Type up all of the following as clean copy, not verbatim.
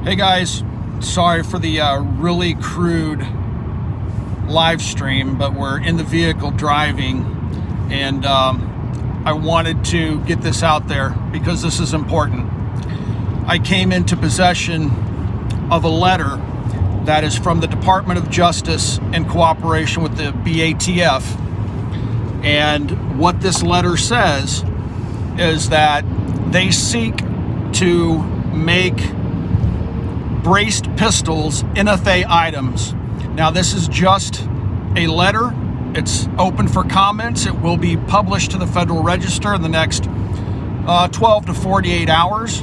Hey guys, sorry for the really crude live stream, but we're in the vehicle driving, and I wanted to get this out there because this is important. I came into possession of a letter that is from the Department of Justice in cooperation with the BATF, and what this letter says is that they seek to make braced pistols NFA items. Now, this is just a letter. It's open for comments. It will be published to the Federal Register in the next 12 to 48 hours.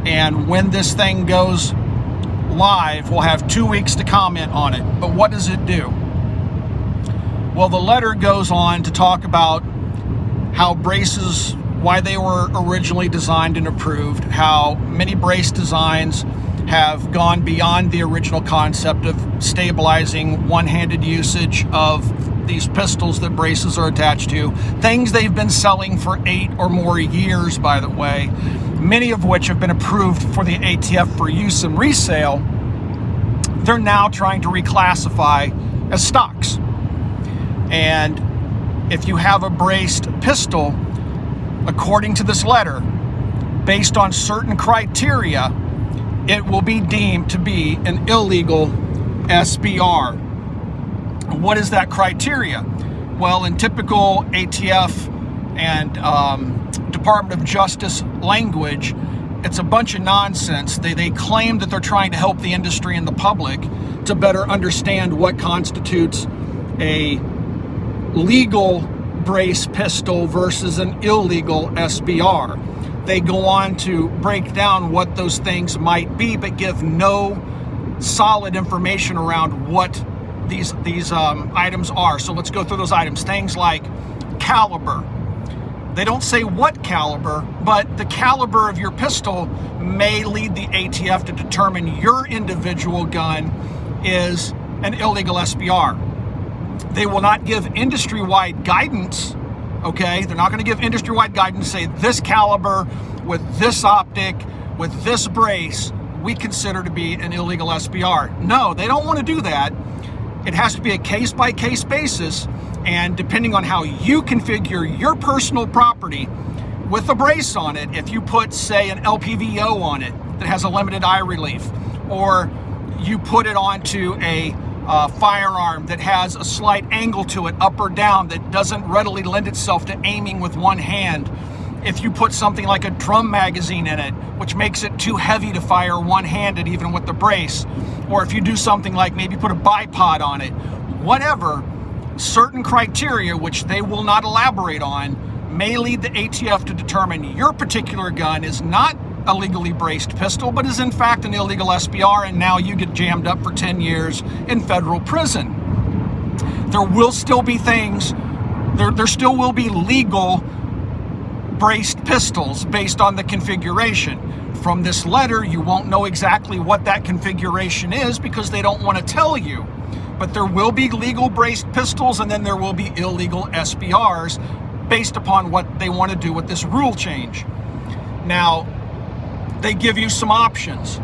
And when this thing goes live, we'll have 2 weeks to comment on it. But what does it do? Well, the letter goes on to talk about how braces, why they were originally designed and approved, how many brace designs have gone beyond the original concept of stabilizing one-handed usage of these pistols that braces are attached to, things they've been selling for 8 or more years, by the way, many of which have been approved for the ATF for use and resale. They're now trying to reclassify as stocks. And if you have a braced pistol, according to this letter, based on certain criteria, it will be deemed to be an illegal SBR. What is that criteria? Well, in typical ATF and Department of Justice language, it's a bunch of nonsense. They claim that they're trying to help the industry and the public to better understand what constitutes a legal brace pistol versus an illegal SBR. They go on to break down what those things might be, but give no solid information around what these items are. So let's go through those items. Things like caliber. They don't say what caliber, but the caliber of your pistol may lead the ATF to determine your individual gun is an illegal SBR. They will not give industry-wide guidance. Okay, they're not going to give industry-wide guidance, say this caliber with this optic, with this brace, we consider to be an illegal SBR. No, they don't want to do that. It has to be a case-by-case basis, and depending on how you configure your personal property with a brace on it, if you put, say, an LPVO on it that has a limited eye relief, or you put it onto a firearm that has a slight angle to it, up or down, that doesn't readily lend itself to aiming with one hand. If you put something like a drum magazine in it, which makes it too heavy to fire one-handed even with the brace, or if you do something like maybe put a bipod on it, whatever, certain criteria, which they will not elaborate on, may lead the ATF to determine your particular gun is not a legally braced pistol, but is in fact an illegal SBR, and now you get jammed up for 10 years in federal prison. There will still be things, there still will be legal braced pistols based on the configuration. From this letter, you won't know exactly what that configuration is because they don't want to tell you. But there will be legal braced pistols, and then there will be illegal SBRs based upon what they want to do with this rule change. Now, they give you some options.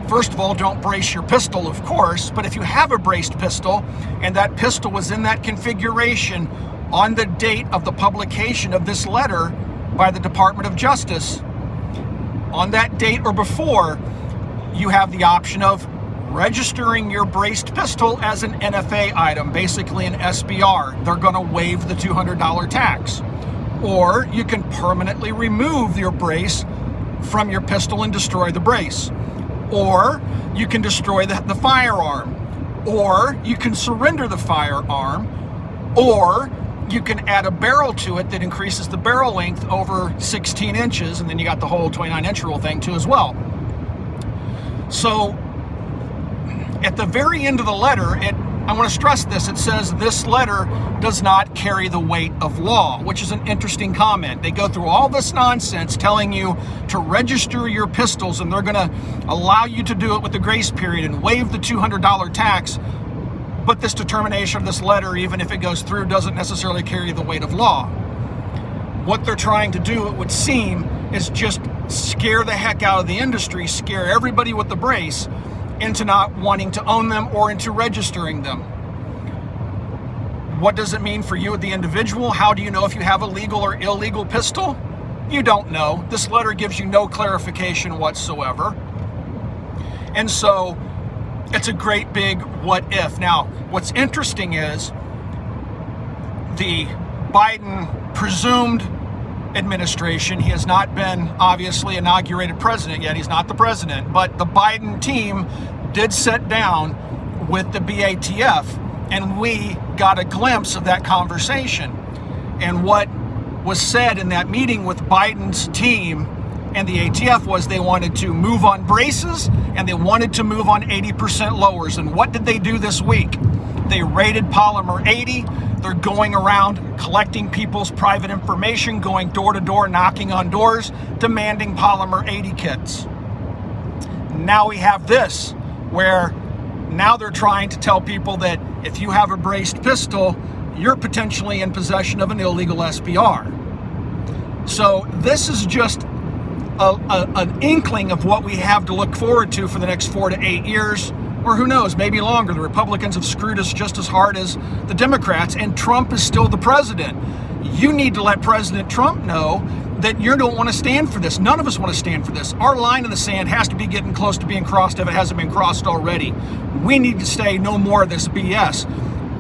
First of all, don't brace your pistol, of course, but if you have a braced pistol and that pistol was in that configuration on the date of the publication of this letter by the Department of Justice, on that date or before, you have the option of registering your braced pistol as an NFA item, basically an SBR. They're going to waive the $200 tax. Or you can permanently remove your brace from your pistol and destroy the brace. Or you can destroy the firearm. Or you can surrender the firearm. Or you can add a barrel to it that increases the barrel length over 16 inches, and then you got the whole 29-inch rule thing too as well. So at the very end of the letter, I want to stress this, it says this letter does not carry the weight of law, which is an interesting comment. They go through all this nonsense telling you to register your pistols, and they're going to allow you to do it with the grace period and waive the $200 tax. But this determination of this letter, even if it goes through, doesn't necessarily carry the weight of law. What they're trying to do, it would seem, is just scare the heck out of the industry, scare everybody with the brace into not wanting to own them or into registering them. What does it mean for you, the individual? How do you know if you have a legal or illegal pistol? You don't know. This letter gives you no clarification whatsoever. And so it's a great big what if. Now, what's interesting is the Biden presumed administration, he has not been obviously inaugurated president yet, he's not the president, but the Biden team did sit down with the BATF, and we got a glimpse of that conversation. And what was said in that meeting with Biden's team and the ATF was they wanted to move on braces and they wanted to move on 80% lowers. And what did they do this week? They raided Polymer 80. They're going around collecting people's private information, going door to door, knocking on doors, demanding Polymer 80 kits. Now we have this, where now they're trying to tell people that if you have a braced pistol, you're potentially in possession of an illegal SBR. So this is just an inkling of what we have to look forward to for the next 4 to 8 years, or who knows, maybe longer. The Republicans have screwed us just as hard as the Democrats, and Trump is still the president. You need to let President Trump know that you don't want to stand for this. None of us want to stand for this. Our line in the sand has to be getting close to being crossed if it hasn't been crossed already. We need to say no more of this BS.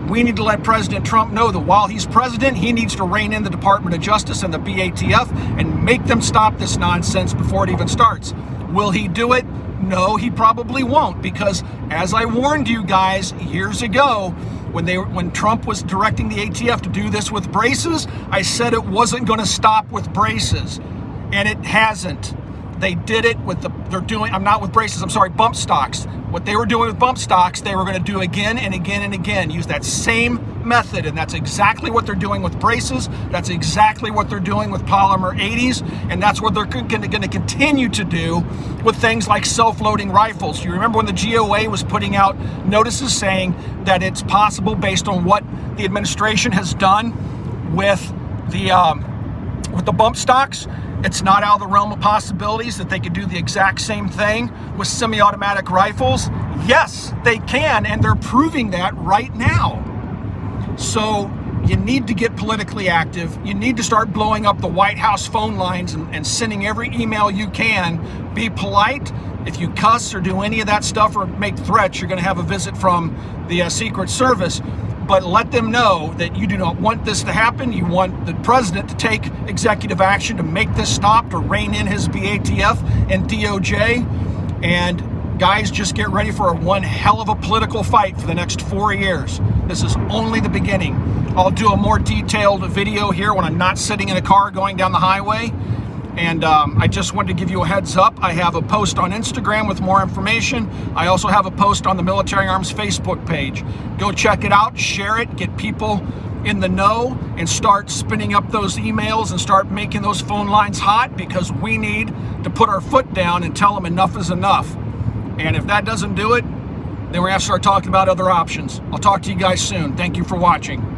We need to let President Trump know that while he's president, he needs to rein in the Department of Justice and the BATF and make them stop this nonsense before it even starts. Will he do it? No, he probably won't, because as I warned you guys years ago, when Trump was directing the ATF to do this with braces, I said it wasn't going to stop with braces, and it hasn't. They did it with bump stocks. What they were doing with bump stocks, they were going to do again and again and again. Use that same method, and that's exactly what they're doing with braces. That's exactly what they're doing with Polymer 80s, and that's what they're going to continue to do with things like self-loading rifles. You remember when the GOA was putting out notices saying that it's possible, based on what the administration has done with the bump stocks, it's not out of the realm of possibilities that they could do the exact same thing with semi-automatic rifles? Yes, they can, and they're proving that right now. So you need to get politically active. You need to start blowing up the White House phone lines and sending every email you can. Be polite. If you cuss or do any of that stuff or make threats, you're going to have a visit from the Secret Service. But let them know that you do not want this to happen. You want the president to take executive action to make this stop, to rein in his BATF and DOJ. And guys, just get ready for one hell of a political fight for the next 4 years. This is only the beginning. I'll do a more detailed video here when I'm not sitting in a car going down the highway. And I just wanted to give you a heads up. I have a post on Instagram with more information. I also have a post on the Military Arms Facebook page. Go check it out, share it, get people in the know, and start spinning up those emails and start making those phone lines hot, because we need to put our foot down and tell them enough is enough. And if that doesn't do it, then we're going to have to start talking about other options. I'll talk to you guys soon. Thank you for watching.